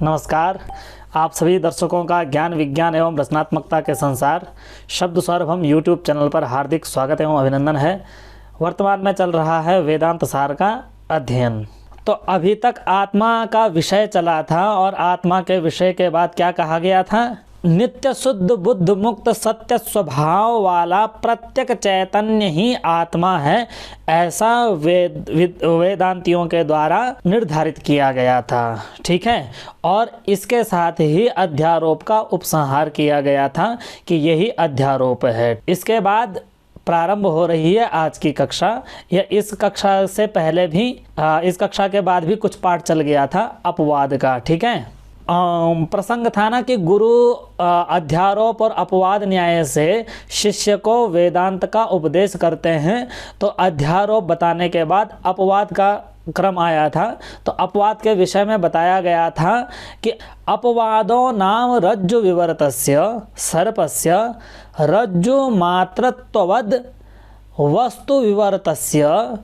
नमस्कार। आप सभी दर्शकों का ज्ञान विज्ञान एवं रचनात्मकता के संसार शब्द सौरभम यूट्यूब चैनल पर हार्दिक स्वागत एवं अभिनंदन है। वर्तमान में चल रहा है वेदांत सार का अध्ययन। तो अभी तक आत्मा का विषय चला था और आत्मा के विषय के बाद क्या कहा गया था? नित्य शुद्ध बुद्ध मुक्त सत्य स्वभाव वाला प्रत्यक चैतन्य ही आत्मा है, ऐसा वेदांतियों के द्वारा निर्धारित किया गया था। ठीक है। और इसके साथ ही अध्यारोप का उपसंहार किया गया था कि यही अध्यारोप है। इसके बाद प्रारंभ हो रही है आज की कक्षा। या इस कक्षा से पहले भी इस कक्षा के बाद भी कुछ पाठ चल गया था अपवाद का। ठीक है। प्रसंग था ना कि गुरु अध्यारोप और अपवाद न्याय से शिष्य को वेदांत का उपदेश करते हैं। तो अध्यारोप बताने के बाद अपवाद का क्रम आया था। तो अपवाद के विषय में बताया गया था कि अपवादो नाम रज्जु विवर्तस्य सर्पस्य रज्जु मात्रत्ववद वस्तु विवर्तस्य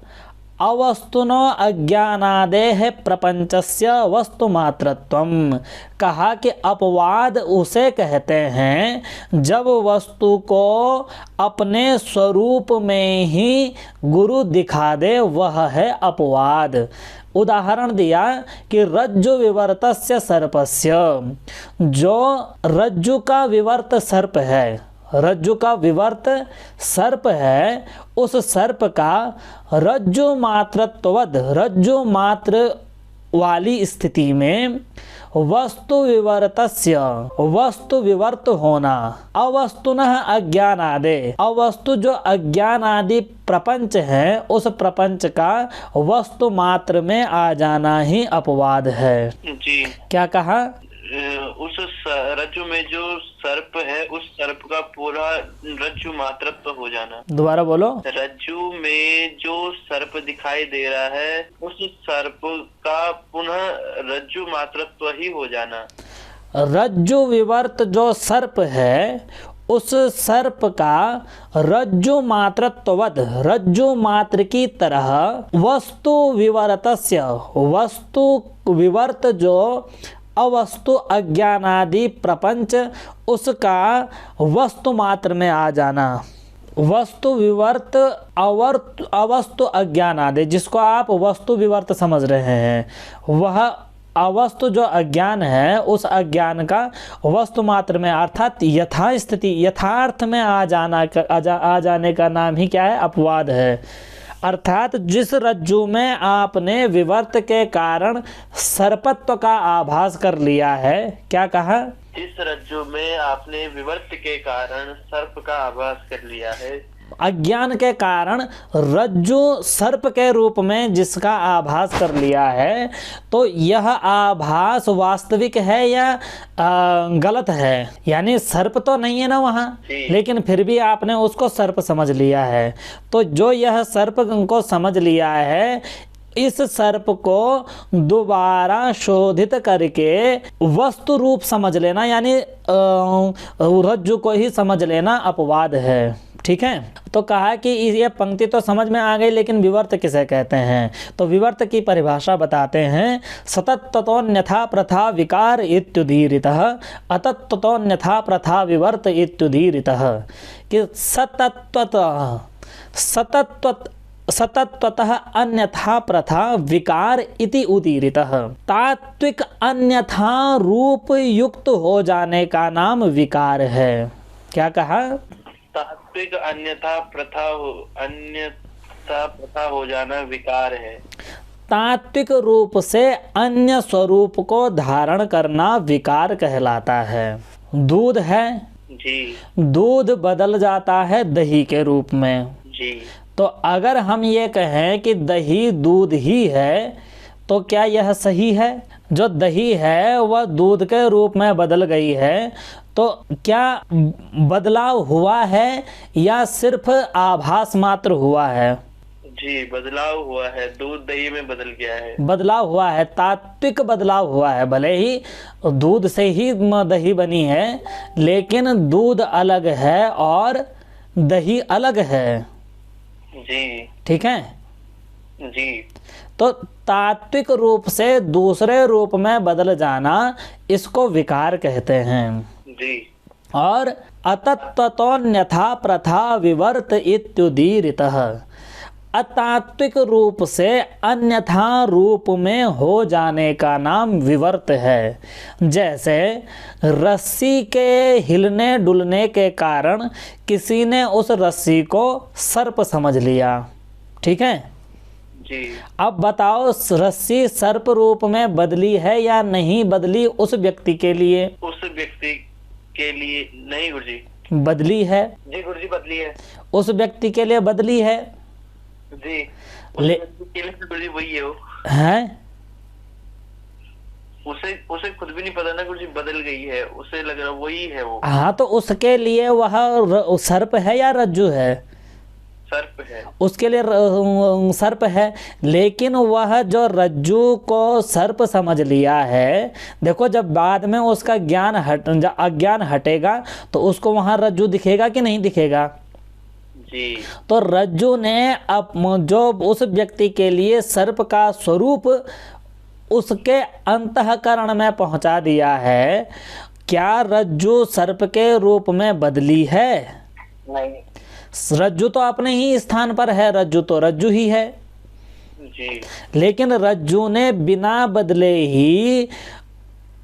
अवस्तुनो अज्ञानादेह प्रपंचस्य वस्तुमात्रत्वम्। कहा कि अपवाद उसे कहते हैं जब वस्तु को अपने स्वरूप में ही गुरु दिखा दे, वह है अपवाद। उदाहरण दिया कि रज्जु विवर्तस्य सर्पस्य, जो रज्जु का विवर्त सर्प है, रज्जु का विवर्त सर्प है, उस सर्प का रज्जु मात्रत्ववद, रज्जु मात्र वाली स्थिति में वस्तु विवर्तस्य, वस्तु विवर्त होना, अवस्तुनः अज्ञानादे, अवस्तु जो अज्ञान आदि प्रपंच है, उस प्रपंच का वस्तु मात्र में आ जाना ही अपवाद है। जी क्या कहा? उस रज्जु में जो सर्प है, उस सर्प का पूरा रज्जु मात्रत्व हो जाना। दोबारा बोलो। रज्जु में जो सर्प दिखाई दे रहा है, उस सर्प का पुनः रज्जु मात्रत्व ही हो जाना। रज्जु विवर्त जो सर्प है, उस सर्प का रज्जु मात्रत्ववद, रज्जु मात्र की तरह वस्तु विवर्तस्य, वस्तु विवर्त जो अवस्तु अज्ञानादि प्रपंच, उसका वस्तु मात्र में आ जाना। वस्तु विवर्त अवस्तु अज्ञानादि, जिसको आप वस्तु विवर्त समझ रहे हैं, वह अवस्तु जो अज्ञान है, उस अज्ञान का वस्तु मात्र में अर्थात यथा स्थिति, यथार्थ में आ जाने का नाम ही क्या है? अपवाद है। अर्थात जिस रज्जु में आपने विवर्त के कारण सर्पत्व का आभास कर लिया है, क्या कहा? जिस रज्जु में आपने विवर्त के कारण सर्प का आभास कर लिया है, अज्ञान के कारण रज्जु सर्प के रूप में जिसका आभास कर लिया है, तो यह आभास वास्तविक है या गलत है? यानी सर्प तो नहीं है ना वहाँ, लेकिन फिर भी आपने उसको सर्प समझ लिया है। तो जो यह सर्प को समझ लिया है, इस सर्प को दोबारा शोधित करके वस्तु रूप समझ लेना, यानी रज्जु को ही समझ लेना अपवाद है। ठीक है। तो कहा कि ये पंक्ति तो समझ में आ गई, लेकिन विवर्त किसे कहते हैं? तो विवर्त की परिभाषा बताते हैं। सतत्ततोन्यथा प्रथा विकार इत्युदीरितः अतत्ततोन्यथा प्रथा विवर्त इत्युदीरितः। कि सतत्वतः अन्यथा प्रथा विकार इति उदीरितः। तात्विक अन्यथा रूप युक्त हो जाने का नाम विकार है। क्या कहा? तात्विक अन्यथा प्रथा हो जाना विकार है। तात्विक रूप से अन्य स्वरूप को धारण करना विकार कहलाता है। दूध है जी, दूध बदल जाता है दही के रूप में जी। तो अगर हम ये कहें कि दही दूध ही है, तो क्या यह सही है? जो दही है वह दूध के रूप में बदल गई है, तो क्या बदलाव हुआ है या सिर्फ आभास मात्र हुआ है? जी, बदलाव हुआ है, दूध दही में बदल गया है। बदलाव हुआ है, तात्विक बदलाव हुआ है। भले ही दूध से ही दही बनी है, लेकिन दूध अलग है और दही अलग है। जी ठीक है जी। तो तात्विक रूप से दूसरे रूप में बदल जाना, इसको विकार कहते हैं। जी। और अतत्वतोन्यथा प्रथा विवर्त इत्युदीरितः, अतात्विक रूप से अन्यथा रूप में हो जाने का नाम विवर्त है। जैसे रस्सी के हिलने डुलने के कारण किसी ने उस रस्सी को सर्प समझ लिया, ठीक है जी। अब बताओ रस्सी सर्प रूप में बदली है या नहीं बदली उस व्यक्ति के लिए? उस व्यक्ति के लिए नहीं गुरुजी। बदली है जी गुरुजी, बदली है। उस व्यक्ति के लिए बदली है जी। के लिए गुरुजी वही है वो। हैं? उसे खुद भी नहीं पता ना गुरुजी, बदल गई है, उसे लग रहा वही है वो। हाँ, तो उसके लिए वह सर्प है या रज्जु है? सर्प है। उसके लिए सर्प है, लेकिन वह जो रज्जु को सर्प समझ लिया है, देखो जब बाद में उसका अज्ञान हटेगा तो उसको वहाँ रज्जु दिखेगा कि नहीं दिखेगा? जी। तो रज्जु ने अब जो उस व्यक्ति के लिए सर्प का स्वरूप उसके अंतःकरण में पहुंचा दिया है, क्या रज्जु सर्प के रूप में बदली है? नहीं। रज्जु तो अपने ही स्थान पर है, रज्जु तो रज्जु ही है। जी। लेकिन रज्जु ने बिना बदले ही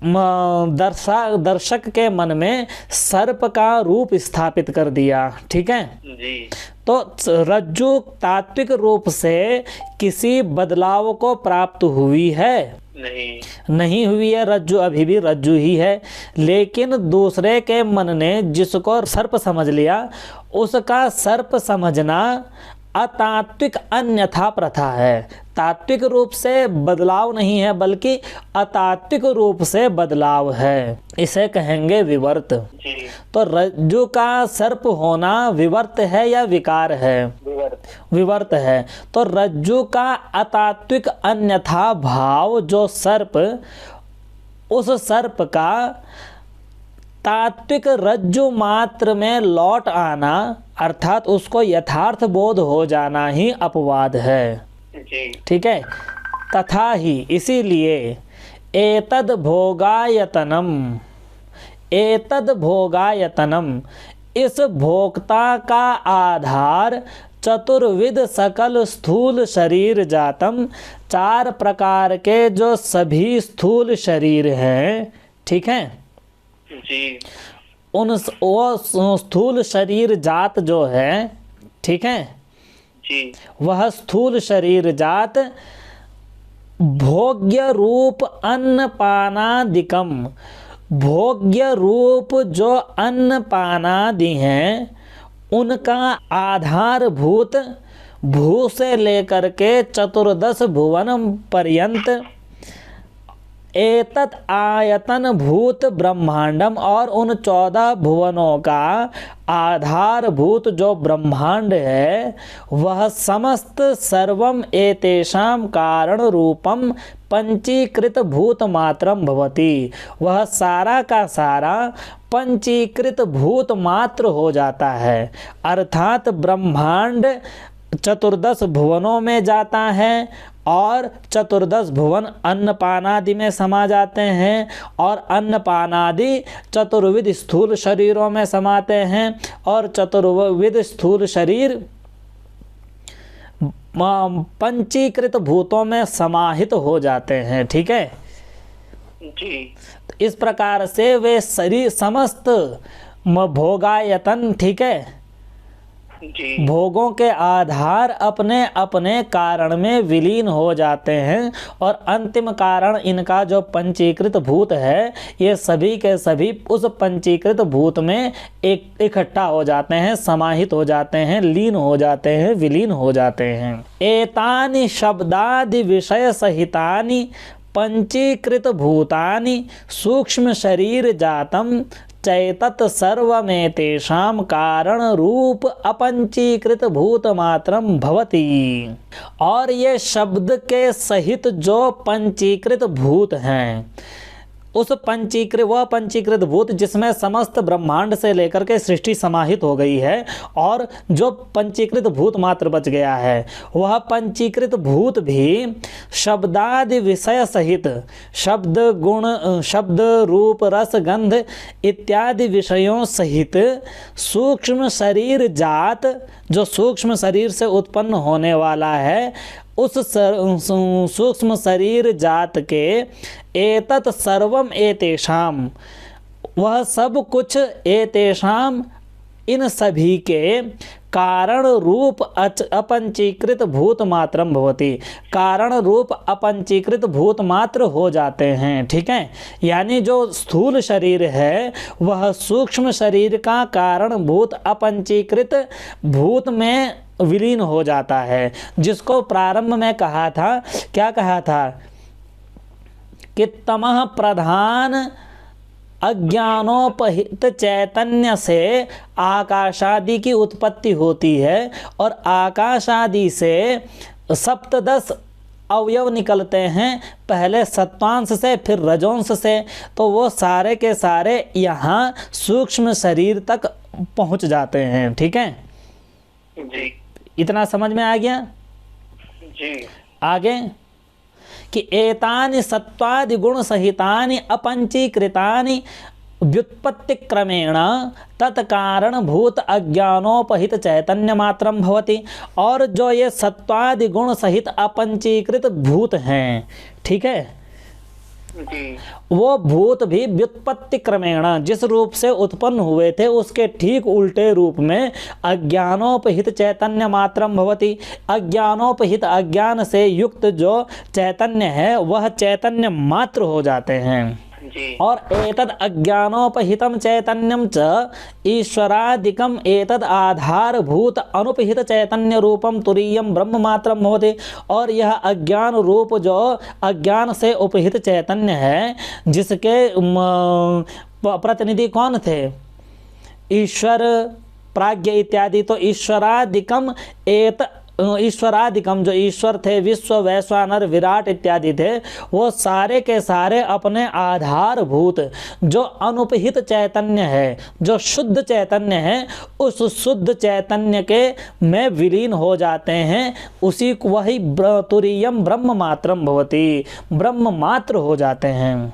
दर्शक के मन में सर्प का रूप स्थापित कर दिया, ठीक है जी। तो रज्जु तात्विक रूप से किसी बदलाव को प्राप्त हुई है? नहीं हुई है। रज्जु अभी भी रज्जु ही है, लेकिन दूसरे के मन ने जिसको सर्प समझ लिया, उसका सर्प समझना अतात्विक अन्यथा प्रथा है। तात्विक रूप से बदलाव नहीं है, बल्कि अतात्विक रूप से बदलाव है, इसे कहेंगे विवर्त। जी। तो रज्जु का सर्प होना विवर्त है या विकार है? विवर्त है। तो रज्जु का अतात्विक अन्यथा भाव जो सर्प, उस सर्प का तात्विक रज्जु मात्र में लौट आना, अर्थात उसको यथार्थ बोध हो जाना ही अपवाद है, ठीक है। तथा ही इसीलिए एतद भोगायतनम, इस भोक्ता का आधार चतुर्विध सकल स्थूल शरीर जातम, 4 प्रकार के जो सभी स्थूल शरीर हैं, ठीक है जी। वो स्थूल शरीर जात जो है, ठीक है जी। वह स्थूल शरीर जात भोग्य रूप अन्न पानादिकम, भोग्य रूप जो अन्न पानादि हैं उनका आधारभूत भू से लेकर के 14 भुवन पर्यंत एतत् आयतन भूत ब्रह्मांडम, और उन 14 भुवनों का आधारभूत जो ब्रह्मांड है वह समस्त सर्वम एतेषां कारण रूपम पंचीकृत भूत मात्रम भवति, वह सारा का सारा पंचीकृत भूत मात्र हो जाता है। अर्थात ब्रह्मांड 14 भुवनों में जाता है और 14 भुवन अन्नपानादि में समा जाते हैं, और अन्नपानादि चतुर्विध स्थूल शरीरों में समाते हैं, और चतुर्विध स्थूल शरीर पंचीकृत भूतों में समाहित हो जाते हैं, ठीक है जी। इस प्रकार से वे शरीर समस्त भोगायतन, ठीक है जी। भोगों के आधार अपने अपने कारण में विलीन हो जाते हैं, और अंतिम कारण इनका जो पंचीकृत भूत है, ये सभी के सभी उस पंचीकृत भूत में एक इकट्ठा हो जाते हैं, समाहित हो जाते हैं, लीन हो जाते हैं, विलीन हो जाते हैं। एतानि शब्दादि विषय सहितानि पंचीकृत भूतानि सूक्ष्म शरीर जातम चैतत सर्वमेतेषां कारण रूप अपंचीकृत भूत मात्रम भवति। और ये शब्द के सहित जो पंचीकृत भूत हैं, उस पंचीकृत भूत जिसमें समस्त ब्रह्मांड से लेकर के सृष्टि समाहित हो गई है, और जो पंचीकृत भूत मात्र बच गया है, वह पंचीकृत भूत भी शब्दादि विषय सहित शब्द गुण, शब्द रूप रस गंध इत्यादि विषयों सहित सूक्ष्म शरीर जात, जो सूक्ष्म शरीर से उत्पन्न होने वाला है, उस सूक्ष्म शरीर जात के एतत् सर्वम एतेषाम, वह सब कुछ एतेषाम इन सभी के कारण रूप अपंचीकृत भूत मात्रम भवति, कारण रूप अपंचीकृत भूत मात्र हो जाते हैं। ठीक है, यानी जो स्थूल शरीर है वह सूक्ष्म शरीर का कारण भूत अपंचीकृत भूत में विलीन हो जाता है, जिसको प्रारंभ में कहा था, क्या कहा था कि तमः प्रधान अज्ञानोपहित चैतन्य से आकाशादि की उत्पत्ति होती है, और आकाशादि से सप्तदश अवयव निकलते हैं, पहले सत्वांश से फिर रजोंश से, तो वो सारे के सारे यहाँ सूक्ष्म शरीर तक पहुँच जाते हैं। ठीक है जी, इतना समझ में आ गया जी। आगे कि एतानि सत्वादि गुण सहितानि अपंचीकृतानि व्युत्पत्ति क्रमेण तत्कारण भूत अज्ञानोपहित चैतन्य मात्रम भवति, और जो ये सत्वादि गुण सहित अपंचीकृत भूत हैं, ठीक है, जी, वो भूत भी व्युत्पत्ति क्रमेण जिस रूप से उत्पन्न हुए थे उसके ठीक उल्टे रूप में अज्ञानोपहित चैतन्य मात्रम भवति, अज्ञानोपहित अज्ञान से युक्त जो चैतन्य है वह चैतन्य मात्र हो जाते हैं। जी, और एतद अज्ञानोपहितम चैतन्यम च ईश्वरादिकम एतद आधारभूत अनुपहित चैतन्य रूपम तुरीयम ब्रह्म मात्रम भवति, और यह अज्ञान रूप जो अज्ञान से उपहित चैतन्य है, जिसके प्रतिनिधि कौन थे, ईश्वर प्राज्ञ इत्यादि, तो ईश्वरादिकम जो ईश्वर थे, विश्व वैश्वानर विराट इत्यादि थे, वो सारे के सारे अपने आधारभूत जो अनुपहित चैतन्य है, जो शुद्ध चैतन्य है, उस शुद्ध चैतन्य के में विलीन हो जाते हैं, उसी वही तुरीयम ब्रह्म मात्रम भवति, ब्रह्म मात्र हो जाते हैं।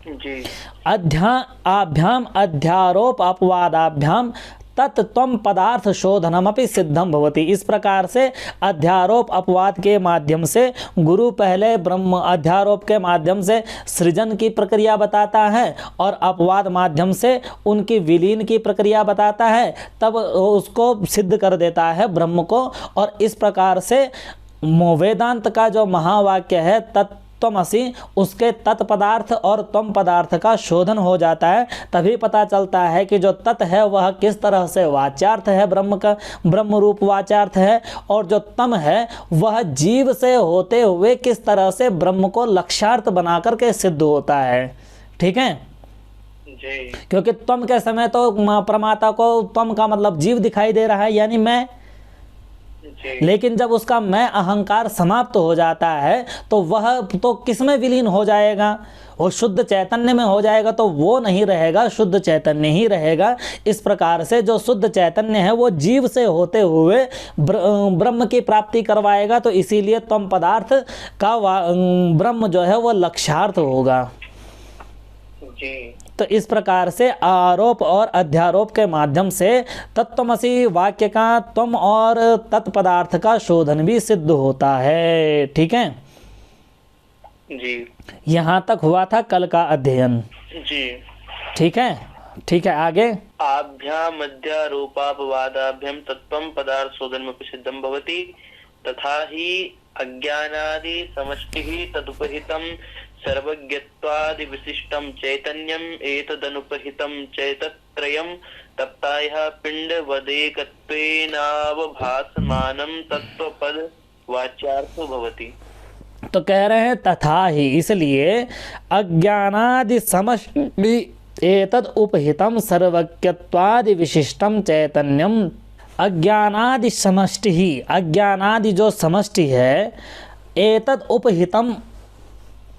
जी, आभ्याम अध्यारोप अपवादाभ्याम तत्त्वम पदार्थ शोधनमपि सिद्धम भवति। इस प्रकार से अध्यारोप अपवाद के माध्यम से गुरु पहले ब्रह्म अध्यारोप के माध्यम से सृजन की प्रक्रिया बताता है, और अपवाद माध्यम से उनकी विलीन की प्रक्रिया बताता है, तब उसको सिद्ध कर देता है ब्रह्म को। और इस प्रकार से वेदांत का जो महावाक्य है तत्त्वमसि, उसके तत्पदार्थ और त्वम पदार्थ का शोधन हो जाता है। तभी पता चलता है कि जो तत् है वह किस तरह से वाच्यार्थ है, ब्रह्म का ब्रह्म रूप वाच्यार्थ है, और जो तम है वह जीव से होते हुए किस तरह से ब्रह्म को लक्ष्यार्थ बना करके सिद्ध होता है। ठीक है, जी, क्योंकि त्वम के समय तो प्रमाता को त्वम का मतलब जीव दिखाई दे रहा है, यानी मैं, लेकिन जब उसका मैं अहंकार समाप्त हो जाता है तो वह तो किस में विलीन हो जाएगा, वो शुद्ध चैतन्य में हो जाएगा, तो वो नहीं रहेगा, शुद्ध चैतन्य ही रहेगा। इस प्रकार से जो शुद्ध चैतन्य है वो जीव से होते हुए ब्रह्म की प्राप्ति करवाएगा, तो इसीलिए तम पदार्थ का ब्रह्म जो है वो लक्ष्यार्थ होगा। जी, तो इस प्रकार से आरोप और अध्यारोप के माध्यम से तत्त्वमसि वाक्य का त्वम और तत्पदार्थ का शोधन भी सिद्ध होता है। ठीक है जी, यहाँ तक हुआ था कल का अध्ययन। जी, ठीक है, ठीक है, आगे आभ्याम अध्यारोपापवादाभ्याम तत्त्वम पदार्थ शोधनम सिद्धम भवति, तथा ही अज्ञानादि समष्टिः तदुपहितं सर्वज्ञत्वादि विशिष्टं चैतन्यम एतदनुपहितं चैतत्रयं तप्तायः पिंडवदेकत्वेनावभासमानं तत्त्वपद वाच्यार्थो भवति। तो कह रहे हैं तथा ही, इसलिए अज्ञानादि समष्टि एतद उपहितं सर्वज्ञत्वादि विशिष्टं चैतन्यम, अज्ञानादि समष्टि ही, अज्ञानादि जो समष्टि है, एतद उपहितम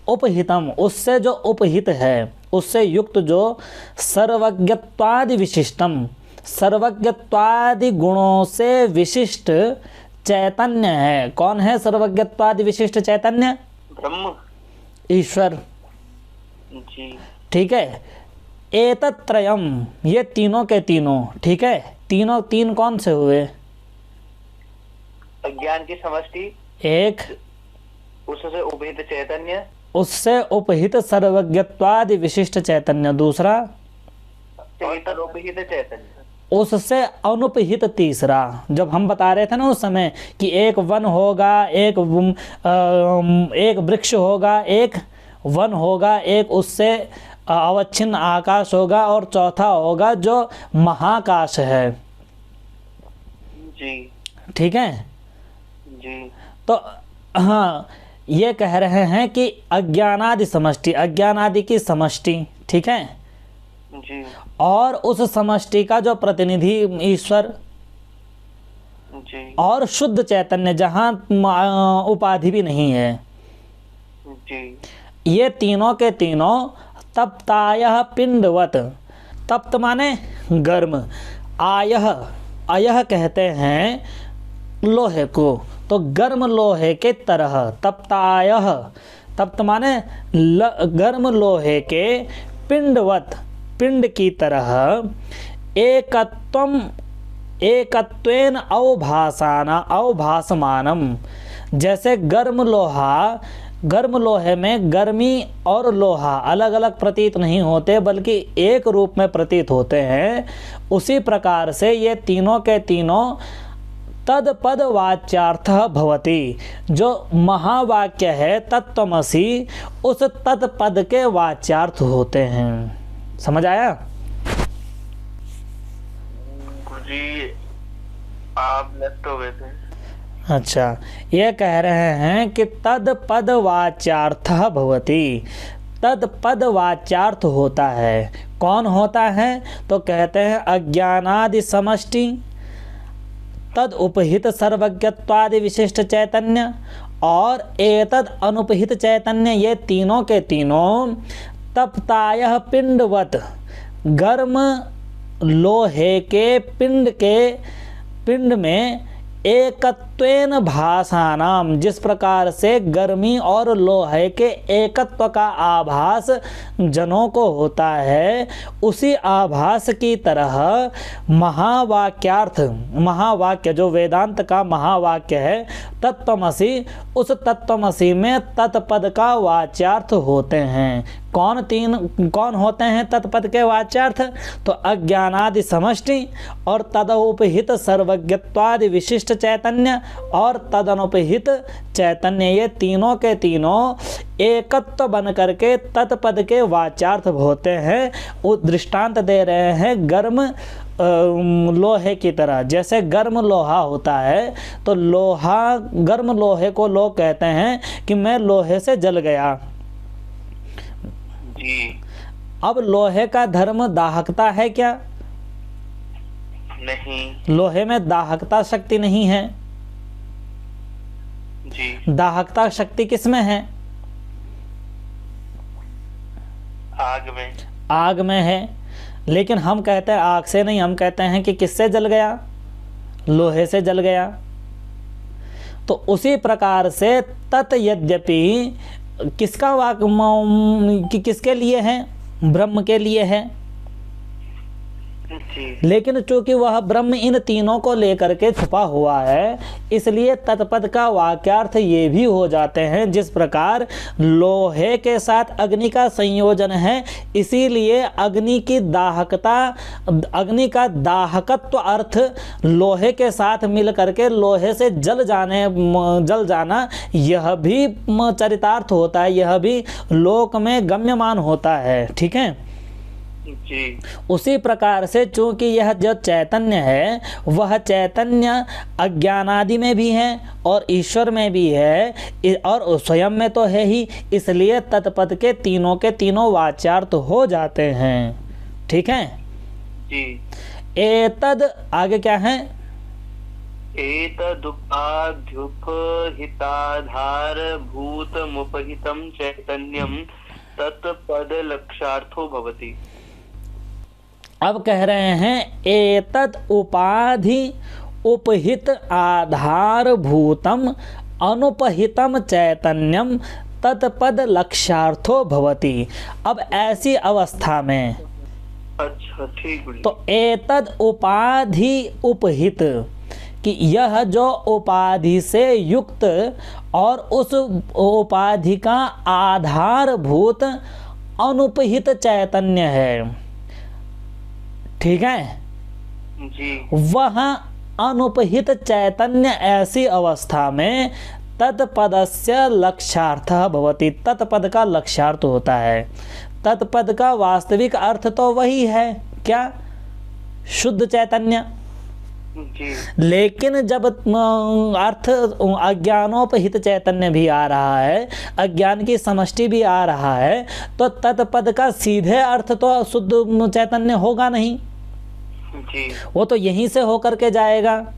उपहितम, उससे जो उपहित है, उससे युक्त जो सर्वज्ञत्वादि विशिष्टम, सर्वज्ञत्वादि गुणों से विशिष्ट चैतन्य है। कौन है सर्वज्ञत्वादि विशिष्ट चैतन्य? ब्रह्म, ईश्वर। जी। ठीक है। एतत्रयम, ये तीनों के तीनों, ठीक है, तीनों तीन कौन से हुए? अज्ञान की समष्टि, एक, उससे उपहित चैतन्य, उससे उपहित सर्वज्ञत्वादि विशिष्ट चैतन्य दूसरा, उपहित चैतन्य, उससे अनुपहित तीसरा। जब हम बता रहे थे ना उस समय कि एक वन होगा, एक वृक्ष होगा, एक वन होगा, एक उससे अवच्छिन्न आकाश होगा, और चौथा होगा जो महाकाश है। जी। ठीक है। जी। तो हाँ, ये कह रहे हैं कि अज्ञानादि समष्टि, अज्ञानादि की समष्टि, ठीक है, जी। और उस समष्टि का जो प्रतिनिधि ईश्वर, जी। और शुद्ध चैतन्य जहाँ उपाधि भी नहीं है, जी। ये तीनों के तीनों तप्तायः पिंडवत, तप्त माने गर्म, आयः, अयः कहते हैं लोहे को, तो गर्म लोहे के तरह, तप्तायः, तप्त माने गर्म लोहे के, पिंडवत, पिंड की तरह, एकत्वम, एकत्वेन अवभासाना, अवभासमानम, जैसे गर्म लोहा, गर्म लोहे में गर्मी और लोहा अलग अलग प्रतीत नहीं होते बल्कि एक रूप में प्रतीत होते हैं, उसी प्रकार से ये तीनों के तीनों तद पद वाच्यार्थः भवति, जो महावाक्य है तत्त्वमसि, उस तत्पद के वाच्यार्थ होते हैं। समझ आया? जी, आप लेफ्ट हो गए थे। अच्छा, ये कह रहे हैं कि तद पद वाच्यार्थः भवति, तद पद वाच्यार्थ होता है। कौन होता है? तो कहते हैं अज्ञानादि समष्टि, तद उपहित सर्वज्ञत्वादि विशिष्ट चैतन्य, और एतद अनुपहित चैतन्य, ये तीनों के तीनों तप्तायः पिंडवत, गर्म लोहे के पिंड में एकत्वेन भासानाम, जिस प्रकार से गर्मी और लोहे के एकत्व का आभास जनों को होता है, उसी आभास की तरह महावाक्यार्थ, महावाक्य जो वेदांत का महावाक्य है तत्त्वमसि, उस तत्त्वमसि में तत्पद का वाच्यार्थ होते हैं। कौन होते हैं तत्पद के वाच्यार्थ? तो अज्ञानादि समष्टि, और तदुपहित सर्वज्ञत्वादि विशिष्ट चैतन्य, और तदनुपहित चैतन्य, ये तीनों के तीनों एकत्व बन करके तत्पद के वाच्यार्थ होते हैं। वो दृष्टांत दे रहे हैं गर्म लोहे की तरह। जैसे गर्म लोहा होता है तो लोहा, गर्म लोहे को लोग कहते हैं कि मैं लोहे से जल गया। जी। अब लोहे का धर्म दाहकता है क्या? नहीं। लोहे में दाहकता शक्ति नहीं है। जी। दाहकता शक्ति किस में है? आग में। आग में है, लेकिन हम कहते हैं आग से नहीं, हम कहते हैं कि किससे जल गया? लोहे से जल गया। तो उसी प्रकार से तत् यद्यपि किसका वाक्य किसके लिए है? ब्रह्म के लिए है, लेकिन चूंकि वह ब्रह्म इन तीनों को लेकर के छुपा हुआ है, इसलिए तत्पद का वाक्यार्थ ये भी हो जाते हैं। जिस प्रकार लोहे के साथ अग्नि का संयोजन है, इसीलिए अग्नि की दाहकता, अग्नि का दाहकत्व अर्थ लोहे के साथ मिल करके लोहे से जल जाना, यह भी चरितार्थ होता है, यह भी लोक में गम्यमान होता है। ठीक है जी। उसी प्रकार से चूंकि यह जो चैतन्य है, वह चैतन्य अज्ञानादि में भी है और ईश्वर में भी है और स्वयं में तो है ही, इसलिए तत्पद के तीनों वाच्यार्थ हो जाते हैं। ठीक है जी। एतद आगे क्या है? एतदुपाध्युपहिताधारभूतमुपहितं चैतन्यं तत्पदलक्ष्यार्थो भवति। अब कह रहे हैं एतद उपाधि उपहित आधारभूतम अनुपहितम चैतन्यम तत्पद लक्ष्यार्थो भवति। अब ऐसी अवस्था में, अच्छा ठीक है। तो एतद उपाधि उपहित कि यह जो उपाधि से युक्त और उस उपाधि का आधारभूत अनुपहित चैतन्य है, ठीक है जी। वह अनुपहित चैतन्य ऐसी अवस्था में तत्पदस्य लक्ष्यार्थः भवति, तत्पद का लक्ष्यार्थ होता है। तत्पद का वास्तविक अर्थ तो वही है, क्या? शुद्ध चैतन्य। जी। लेकिन जब अर्थ अज्ञानोपहित चैतन्य भी आ रहा है, अज्ञान की समष्टि भी आ रहा है, तो तत्पद का सीधे अर्थ तो शुद्ध चैतन्य होगा नहीं, जी। वो तो यहीं से होकर के जाएगा।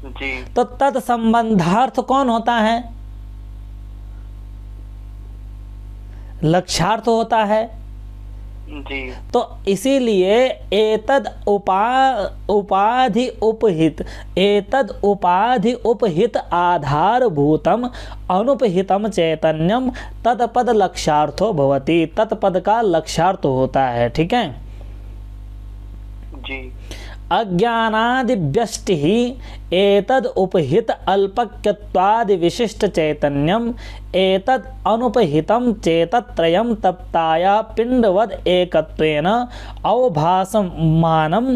जी। तो तत्संबंधार्थ कौन होता है? लक्ष्यार्थ होता है। जी। तो इसीलिए एतद उपाधि उपहित, एतद उपाधि उपहित आधारभूतम अनुपहितम चैतन्यम तत्पद लक्ष्यार्थो भवति, तत्पद का लक्ष्यार्थ होता है, ठीक है। जी। अज्ञानादि व्यष्टि एतद उपहित अल्पक्यत्वादि विशिष्ट चैतन्यम एतद अनुपहितम चेतत्रयम तप्ताया पिंडवद एकत्वेन अवभासमानम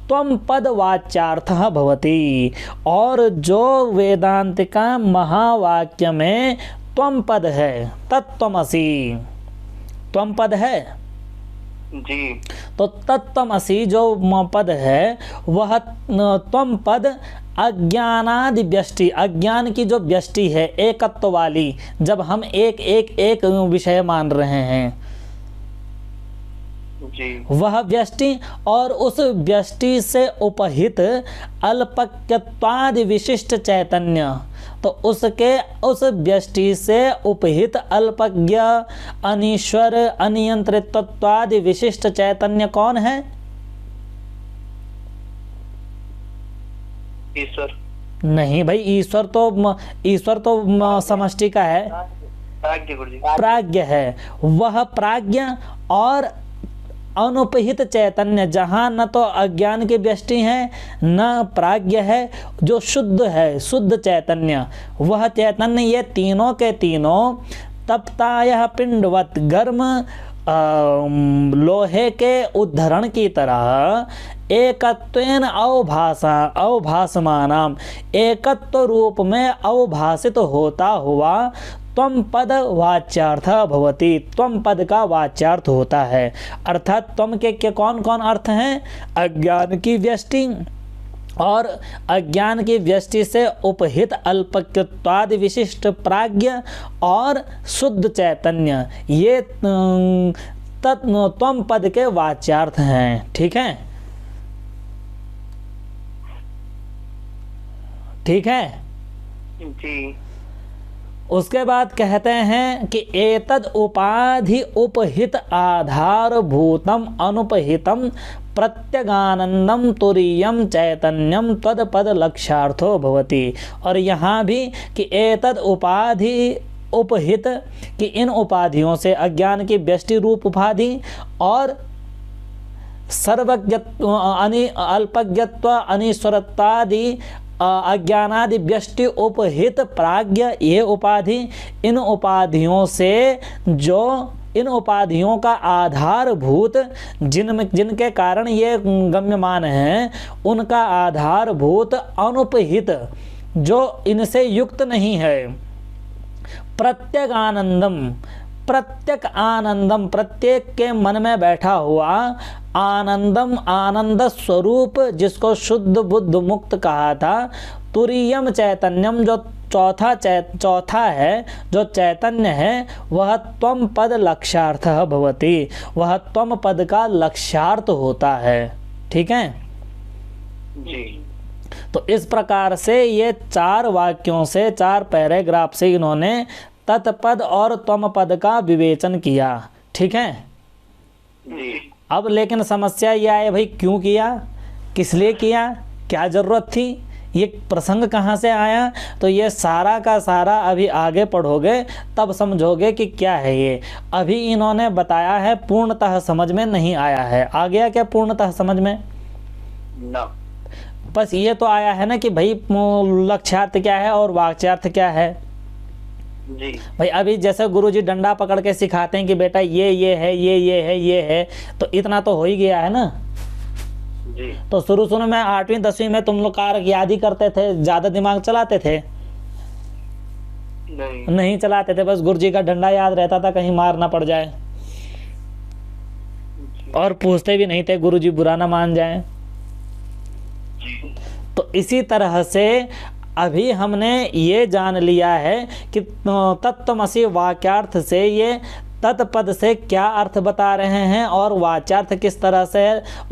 त्वम पद वाच्यार्थः भवति। और जो वेदांत का महावाक्य में त्वम पद है, तत्त्वमसि, त्वम पद है, जी। तो तत्त्वमसि जो पद है वह त्वम पद अज्ञानादि व्यष्टि, अज्ञान की जो व्यष्टि है एकत्व वाली, जब हम एक एक एक विषय मान रहे हैं, जी। वह व्यष्टि और उस व्यष्टि से उपहित अल्पक्यत्वादि विशिष्ट चैतन्य, तो उसके उस व्यष्टि से उपहित अल्पज्ञ अनीश्वर अनियंत्रित्वादि विशिष्ट चैतन्य कौन है? ईश्वर। नहीं भाई, ईश्वर तो समष्टि का है, प्राज्ञ गुरुजी। प्राज्ञ है। वह प्राज्ञ और अनुपहित चैतन्य, जहाँ न तो अज्ञान की व्यष्टि है न प्राज्ञ है, जो शुद्ध है, शुद्ध चैतन्य, वह चैतन्य, ये तीनों के तीनों तप्तायः पिंडवत, गर्म लोहे के उद्धरण की तरह एकत्वेन अवभासमानाम, एकत्व रूप में अवभासित होता हुआ त्वम पद वाच्यार्थ भवति, त्वम पद का वाच्यार्थ होता है। अर्थात त्वम के कौन कौन अर्थ हैं? अज्ञान की व्यष्टि और अज्ञान की व्यष्टि से उपहित अल्पक्यत्वादि विशिष्ट प्राज्ञ और शुद्ध चैतन्य, ये त्वम पद के वाच्यार्थ हैं, ठीक है, ठीक है जी। उसके बाद कहते हैं कि एतद उपाधि उपहित आधारभूतम अनुपहितम प्रत्यगानंदम तुरीयम चैतन्यम तदपद लक्ष्यार्थो भवति। और यहाँ भी कि एतद उपाधि उपहित, कि इन उपाधियों से, अज्ञान की व्यष्टि रूप उपाधि और सर्वज्ञत्व अल्पज्ञत्व अनीश्वरत्वादि अज्ञानादि व्यष्टि उपहित प्राज्ञ, ये उपाधि, इन उपाधियों से, जो इन उपाधियों का आधारभूत, जिनके कारण ये गम्यमान हैं, उनका आधारभूत अनुपहित, जो इनसे युक्त नहीं है, प्रत्यक आनंदम, प्रत्यक आनंदम, प्रत्येक के मन में बैठा हुआ आनंदम, आनंद स्वरूप, जिसको शुद्ध बुद्ध मुक्त कहा था, तुरीयम चैतन्यम, जो चौथा है, जो चैतन्य है, वह त्वम पद लक्ष्यार्थः भवति, वह त्वम पद का लक्ष्यार्थ होता है, ठीक है जी। तो इस प्रकार से ये 4 वाक्यों से, 4 पैराग्राफ से इन्होंने तत्पद और त्वम पद का विवेचन किया। ठीक है। जी। अब लेकिन समस्या ये है भाई, क्यों किया, किस लिए किया, क्या ज़रूरत थी, ये प्रसंग कहाँ से आया? तो ये सारा का सारा अभी आगे पढ़ोगे तब समझोगे कि क्या है ये। अभी इन्होंने बताया है, पूर्णतः समझ में नहीं आया है। आ गया क्या पूर्णतः समझ में? ना। बस ये तो आया है ना कि भाई लक्ष्यार्थ क्या है और वाच्यार्थ क्या है। जी। भाई अभी जैसे गुरुजी डंडा पकड़ के सिखाते हैं कि बेटा ये है, ये है, ये है, तो इतना तो हो ही गया है ना। जी। तो शुरू में 8वीं 10वीं में तुम लोग कारक याद ही करते थे, ज़्यादा दिमाग चलाते थे? नहीं चलाते थे, बस गुरुजी का डंडा याद रहता था कहीं मार ना पड़ जाए, और पूछते भी नहीं थे गुरुजी बुरा ना मान जाए। तो इसी तरह से अभी हमने ये जान लिया है कि तत्त्वमसि वाक्यार्थ से ये तत्पद से क्या अर्थ बता रहे हैं और वाच्यार्थ किस तरह से,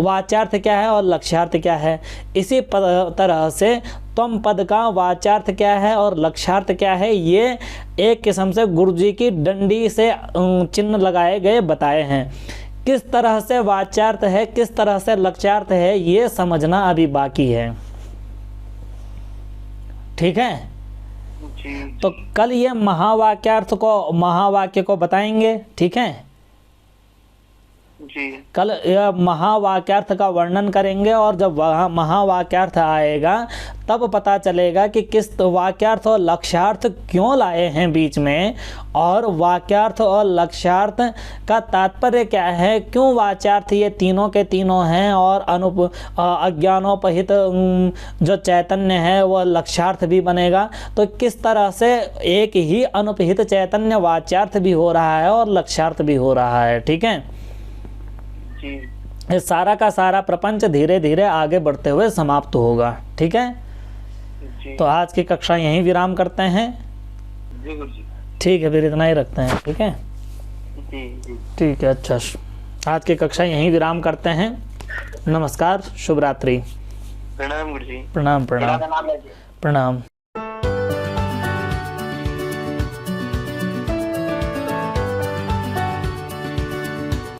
वाच्यार्थ क्या है और लक्ष्यार्थ क्या है। इसी तरह से त्वम पद का वाच्यार्थ क्या है और लक्ष्यार्थ क्या है, ये एक किस्म से गुरुजी की डंडी से चिन्ह लगाए गए बताए हैं। किस तरह से वाच्यार्थ है, किस तरह से लक्ष्यार्थ है, ये समझना अभी बाकी है। ठीक है। तो कल ये महावाक्यार्थ को, महावाक्य को बताएंगे। ठीक है। जी। कल यह महावाक्यार्थ का वर्णन करेंगे, और जब वह महावाक्यार्थ आएगा तब पता चलेगा कि किस वाक्यार्थ और लक्ष्यार्थ क्यों लाए हैं बीच में, और वाक्यार्थ और लक्ष्यार्थ का तात्पर्य क्या है, क्यों वाच्यार्थ ये तीनों के तीनों हैं, और अज्ञानोपहित जो चैतन्य है वह लक्ष्यार्थ भी बनेगा। तो किस तरह से एक ही अनुपहित चैतन्य वाच्यार्थ भी हो रहा है और लक्ष्यार्थ भी हो रहा है। ठीक है। ये सारा का सारा प्रपंच धीरे धीरे आगे बढ़ते हुए समाप्त होगा। ठीक है। तो आज की कक्षा यहीं विराम करते हैं। ठीक है, फिर इतना ही रखते हैं। ठीक है। ठीक है। अच्छा, आज की कक्षा यहीं विराम करते हैं। नमस्कार, शुभ रात्रि। प्रणाम गुरुजी। प्रणाम प्रणाम प्रणाम।